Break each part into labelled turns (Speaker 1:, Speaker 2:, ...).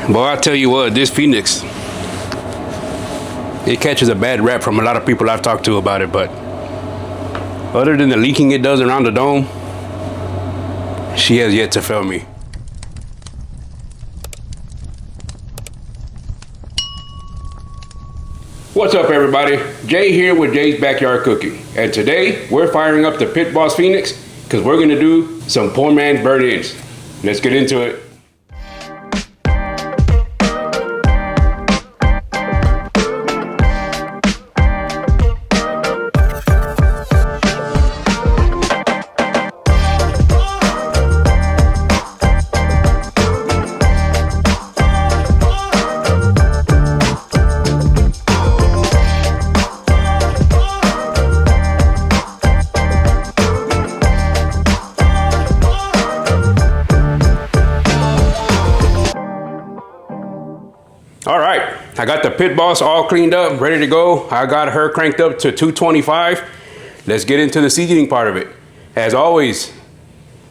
Speaker 1: Boy, I tell you what, this Phoenix, it catches a bad rap from a lot of people I've talked to about it, but other than the leaking it does around the dome, she has yet to fail me. What's up, everybody? Jay here with Jay's Backyard Cooking, and today we're firing up the Pitboss Phoenix because we're gonna do some poor man's burn-ins. Let's get into it. All right, I got the Pitboss all cleaned up, ready to go. I got her cranked up to 225. Let's get into the seasoning part of it. As always,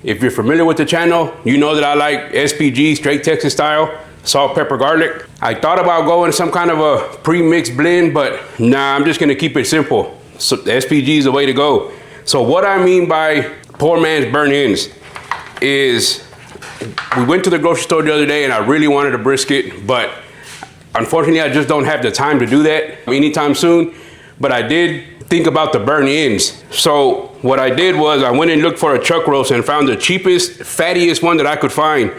Speaker 1: if you're familiar with the channel, you know that I like SPG, straight Texas style, salt, pepper, garlic. I thought about going some kind of a pre-mixed blend, but nah, I'm just gonna keep it simple. So the SPG is the way to go. So what I mean by poor man's burn-ins is, we went to the grocery store the other day and I really wanted a brisket, but unfortunately, I just don't have the time to do that anytime soon, but I did think about the burn-ins. So what I did was I went and looked for a chuck roast and found the cheapest, fattiest one that I could find,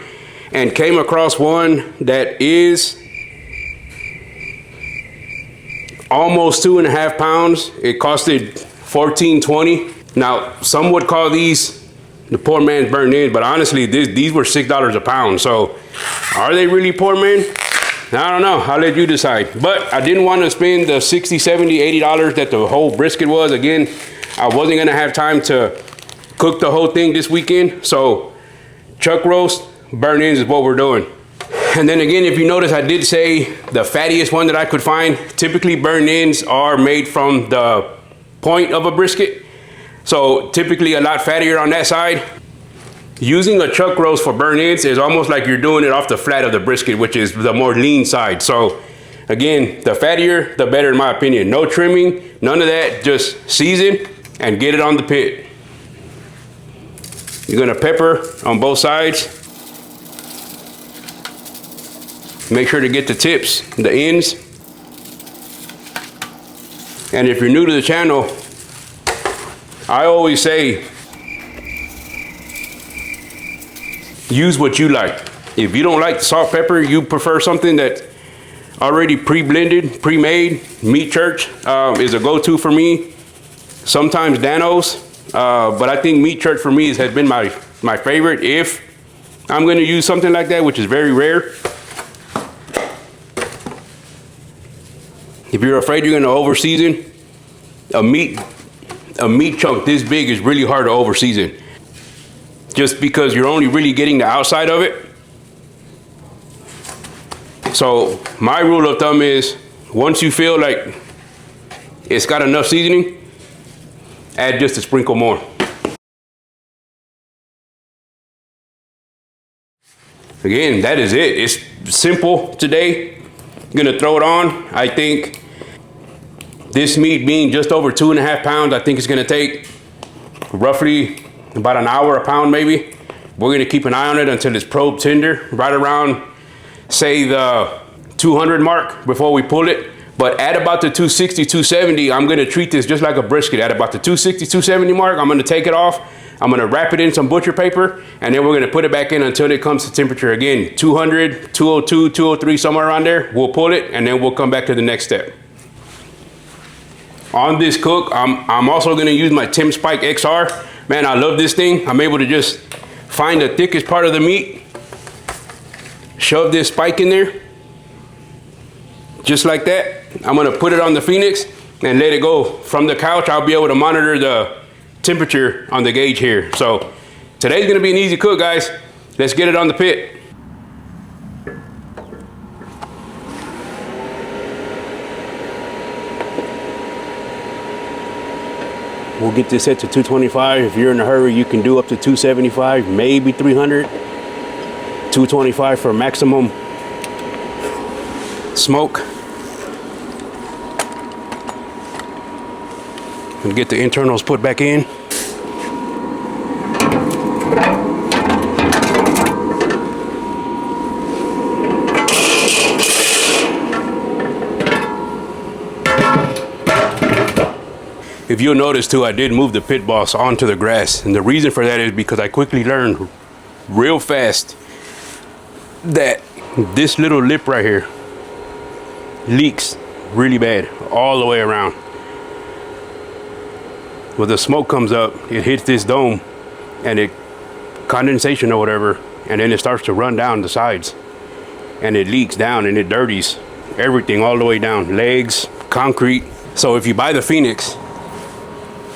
Speaker 1: and came across one that is almost 2.5 pounds. It costed $14.20. Now, some would call these the poor man's burn-ins, but honestly, these were $6 a pound. So are they really poor man? I don't know, I'll let you decide. But I didn't want to spend the $60, $70, $80 that the whole brisket was. Again, I wasn't gonna have time to cook the whole thing this weekend. So chuck roast, burn-ins is what we're doing. And then again, if you notice, I did say the fattiest one that I could find. Typically burn-ins are made from the point of a brisket. So typically a lot fattier on that side. Using a chuck roast for burn-ins is almost like you're doing it off the flat of the brisket, which is the more lean side. So again, the fattier, the better in my opinion. No trimming, none of that, just season and get it on the pit. You're gonna pepper on both sides. Make sure to get the tips, the ends. And if you're new to the channel, I always say, use what you like. If you don't like salt, pepper, you prefer something that's already pre-blended, pre-made, Meat Church is a go-to for me. Sometimes Dano's, but I think Meat Church for me has been my favorite if I'm gonna use something like that, which is very rare. If you're afraid you're gonna over-season, a meat chunk this big is really hard to over-season, just because you're only really getting the outside of it. So my rule of thumb is, once you feel like it's got enough seasoning, add just a sprinkle more. Again, that is it. It's simple today. I'm gonna throw it on. I think this meat being just over 2.5 pounds, I think it's gonna take roughly about an hour a pound maybe. We're gonna keep an eye on it until it's probe tender, right around, say, the 200 mark before we pull it. But at about the 260, 270, I'm gonna treat this just like a brisket. At about the 260, 270 mark, I'm gonna take it off. I'm gonna wrap it in some butcher paper, and then we're gonna put it back in until it comes to temperature again. 200, 202, 203, somewhere around there. We'll pull it, and then we'll come back to the next step. On this cook, I'm also gonna use my Tim Spike XR. Man, I love this thing. I'm able to just find the thickest part of the meat, shove this spike in there, just like that. I'm gonna put it on the Phoenix and let it go. From the couch, I'll be able to monitor the temperature on the gauge here. So today's gonna be an easy cook, guys. Let's get it on the pit. We'll get this set to 225. If you're in a hurry, you can do up to 275, maybe 300. 225 for maximum smoke. And get the internals put back in. If you'll notice too, I did move the Pitboss onto the grass. And the reason for that is because I quickly learned real fast that this little lip right here leaks really bad all the way around. When the smoke comes up, it hits this dome and it condensation or whatever, and then it starts to run down the sides and it leaks down and it dirties everything all the way down, legs, concrete. So if you buy the Phoenix,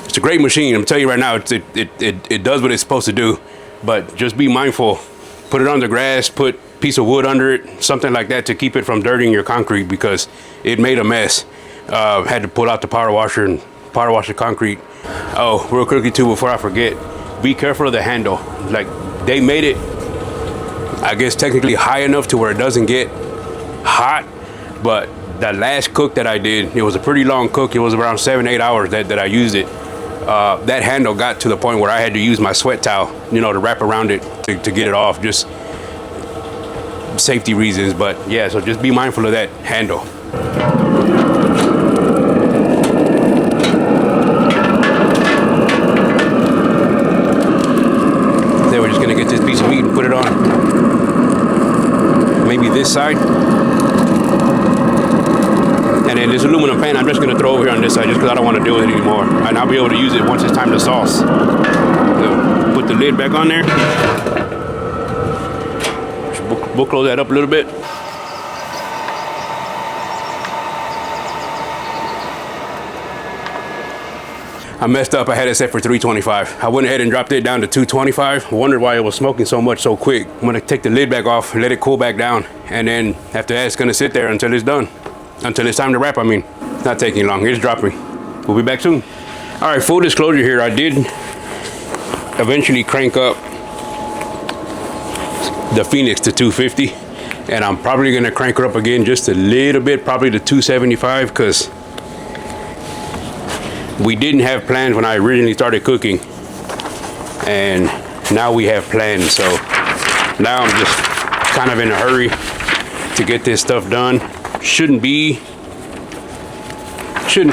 Speaker 1: it's a great machine. I'm telling you right now, it does what it's supposed to do, but just be mindful. Put it on the grass, put a piece of wood under it, something like that to keep it from dirtying your concrete, because it made a mess. Had to pull out the power washer and power wash the concrete. Oh, real quickly too, before I forget, be careful of the handle. Like, they made it, I guess technically high enough to where it doesn't get hot, but that last cook that I did, it was a pretty long cook. It was around 7-8 hours that I used it. That handle got to the point where I had to use my sweat towel, you know, to wrap around it to get it off, just safety reasons. But yeah, so just be mindful of that handle. Then we're just gonna get this piece of meat and put it on maybe this side. And then this aluminum pan, I'm just gonna throw over here on this side just because I don't want to deal with it anymore. And I'll be able to use it once it's time to sauce. So put the lid back on there. We'll close that up a little bit. I messed up, I had it set for 325. I went ahead and dropped it down to 225. Wondered why it was smoking so much so quick. I'm gonna take the lid back off, let it cool back down. And then after that, it's gonna sit there until it's done. Until it's time to wrap, I mean. It's not taking long, it's dropping. We'll be back soon. All right, full disclosure here, I did eventually crank up the Phoenix to 250. And I'm probably gonna crank her up again just a little bit, probably to 275, because we didn't have plans when I originally started cooking. And now we have plans, so now I'm just kind of in a hurry to get this stuff done. Shouldn't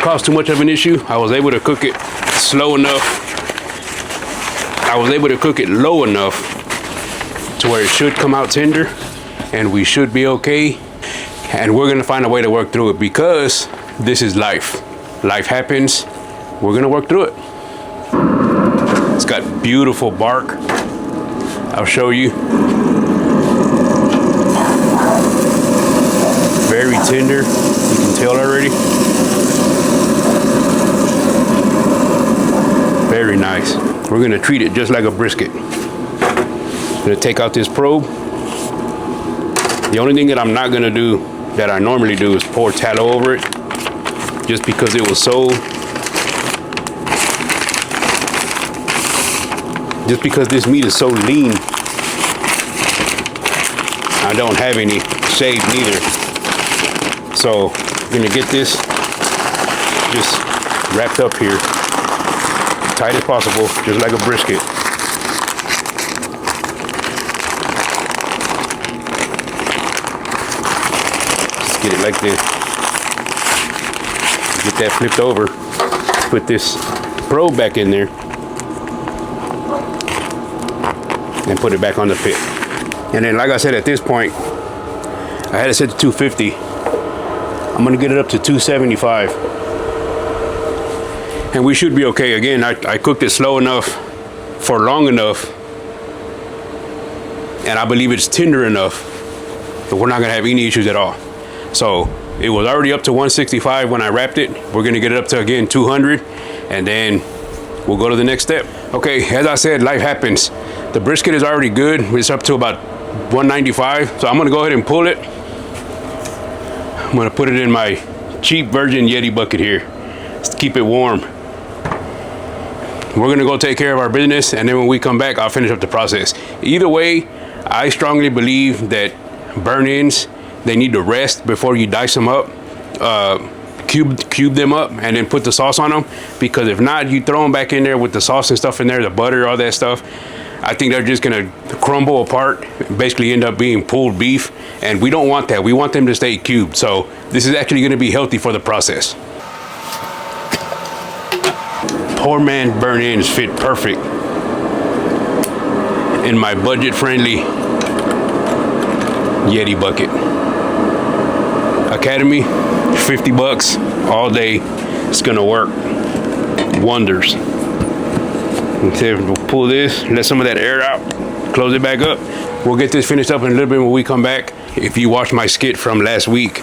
Speaker 1: cause too much of an issue. I was able to cook it slow enough. I was able to cook it low enough to where it should come out tender, and we should be okay. And we're gonna find a way to work through it, because this is life. Life happens. We're gonna work through it. It's got beautiful bark. I'll show you. Very tender, you can tell already. Very nice. We're gonna treat it just like a brisket. Gonna take out this probe. The only thing that I'm not gonna do that I normally do is pour tallow over it, just because it was so, just because this meat is so lean. I don't have any shave neither. So I'm gonna get this just wrapped up here, tight as possible, just like a brisket. Just get it like this. Get that flipped over. Put this probe back in there and put it back on the pit. And then, like I said, at this point, I had it set to 250. I'm gonna get it up to 275. And we should be okay. Again, I cooked it slow enough for long enough, and I believe it's tender enough that we're not gonna have any issues at all. So it was already up to 165 when I wrapped it. We're gonna get it up to, again, 200, and then we'll go to the next step. Okay, as I said, life happens. The brisket is already good. It's up to about 195. So I'm gonna go ahead and pull it. I'm gonna put it in my cheap Virgin Yeti bucket here just to keep it warm. We're gonna go take care of our business, and then when we come back, I'll finish up the process. Either way, I strongly believe that burn-ins they need to rest before you dice them up. Cube them up and then put the sauce on them, because if not, you throw them back in there with the sauce and stuff in there, the butter, all that stuff, I think they're just gonna crumble apart, basically end up being pulled beef, and we don't want that. We want them to stay cubed. So this is actually gonna be healthy for the process. Poor man burnt ends fit perfect in my budget-friendly Yeti bucket. Academy, 50 bucks all day. It's gonna work wonders. Okay, we'll pull this, let some of that air out, close it back up. We'll get this finished up in a little bit when we come back. If you watched my skit from last week,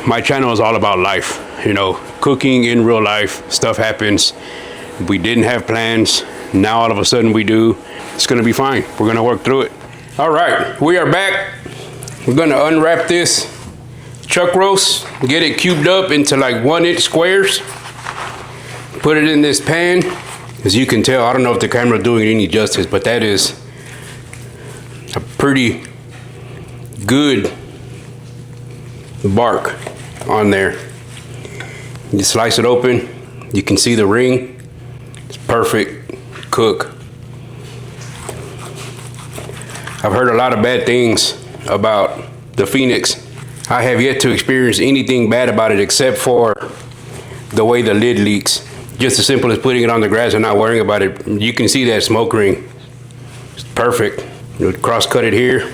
Speaker 1: my channel is all about life. You know, cooking in real life, stuff happens. We didn't have plans, now all of a sudden we do. It's gonna be fine, we're gonna work through it. All right, we are back. We're gonna unwrap this chuck roast, get it cubed up into like 1-inch squares. Put it in this pan. As you can tell, I don't know if the camera is doing it any justice, but that is a pretty good bark on there. You slice it open, you can see the ring. It's perfect cook. I've heard a lot of bad things about the Phoenix. I have yet to experience anything bad about it except for the way the lid leaks. Just as simple as putting it on the grass and not worrying about it. You can see that smoke ring. It's perfect. You'll cross cut it here.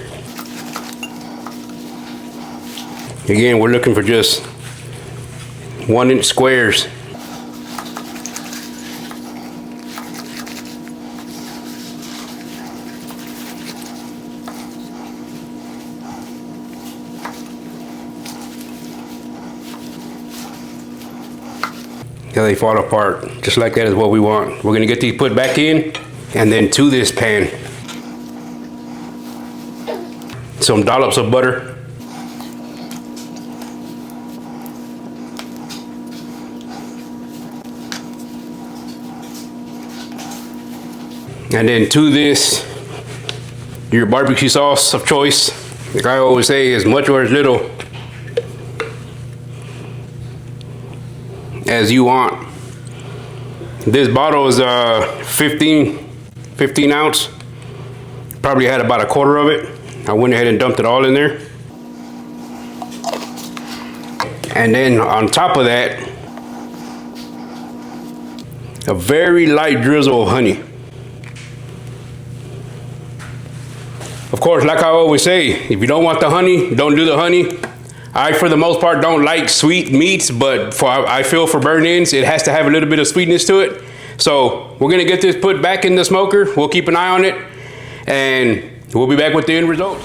Speaker 1: Again, we're looking for just 1-inch squares. Till they fall apart. Just like that is what we want. We're gonna get these put back in, and then to this pan, some dollops of butter. And then to this, your barbecue sauce of choice. Like I always say, as much or as little as you want. This bottle is 15 ounce. Probably had about a quarter of it. I went ahead and dumped it all in there. And then on top of that, a very light drizzle of honey. Of course, like I always say, if you don't want the honey, don't do the honey. I, for the most part, don't like sweet meats, but I feel for burnt ends, it has to have a little bit of sweetness to it. So we're gonna get this put back in the smoker. We'll keep an eye on it, and we'll be back with the end results.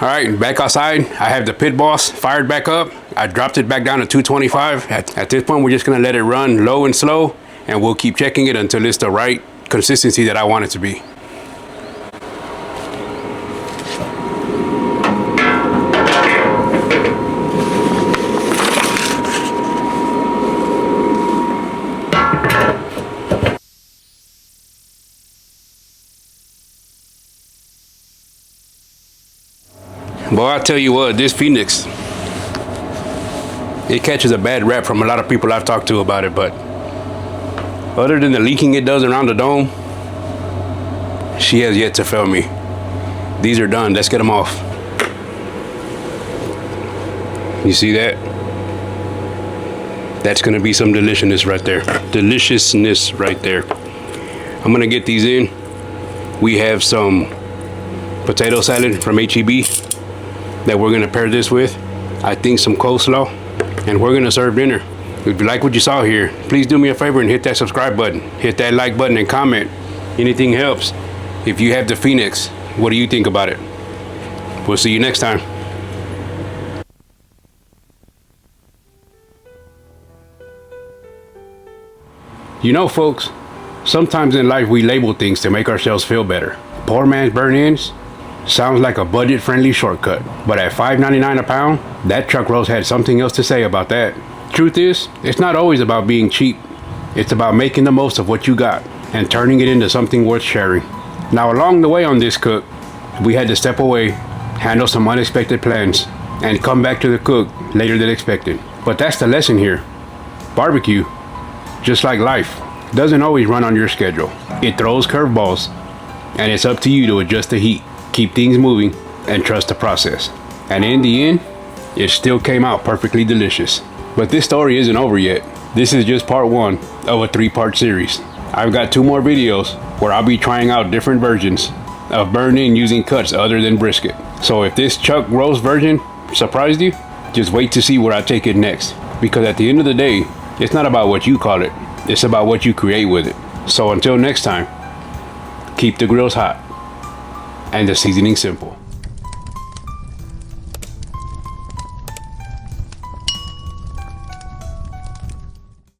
Speaker 1: All right, back outside. I have the Pitboss fired back up. I dropped it back down to 225. At this point, we're just gonna let it run low and slow, and we'll keep checking it until it's the right consistency that I want it to be. Boy, I tell you what, this Phoenix, it catches a bad rap from a lot of people I've talked to about it, but other than the leaking it does around the dome, she has yet to fail me. These are done. Let's get them off. You see that? That's gonna be some deliciousness right there. Deliciousness right there. I'm gonna get these in. We have some potato salad from HEB that we're gonna pair this with. I think some coleslaw, and we're gonna serve dinner. If you like what you saw here, please do me a favor and hit that subscribe button, hit that like button, and comment. Anything helps. If you have the Phoenix, what do you think about it? We'll see you next time. You know, folks, sometimes in life we label things to make ourselves feel better. Poor man's burnt ends sounds like a budget-friendly shortcut, but at $5.99 a pound, that chuck roast had something else to say about that. Truth is, it's not always about being cheap. It's about making the most of what you got and turning it into something worth sharing. Now, along the way on this cook, we had to step away handle some unexpected plans, and come back to the cook later than expected. But that's the lesson here. Barbecue, just like life, doesn't always run on your schedule. It throws curveballs, and it's up to you to adjust the heat, keep things moving, and trust the process. And in the end, it still came out perfectly delicious. But this story isn't over yet. This is just part 1 of a 3-part series. I've got 2 more videos where I'll be trying out different versions of burn-in using cuts other than brisket. So if this chuck roast version surprised you, just wait to see where I take it next. Because at the end of the day, it's not about what you call it, it's about what you create with it. So until next time, keep the grills hot and the seasoning simple.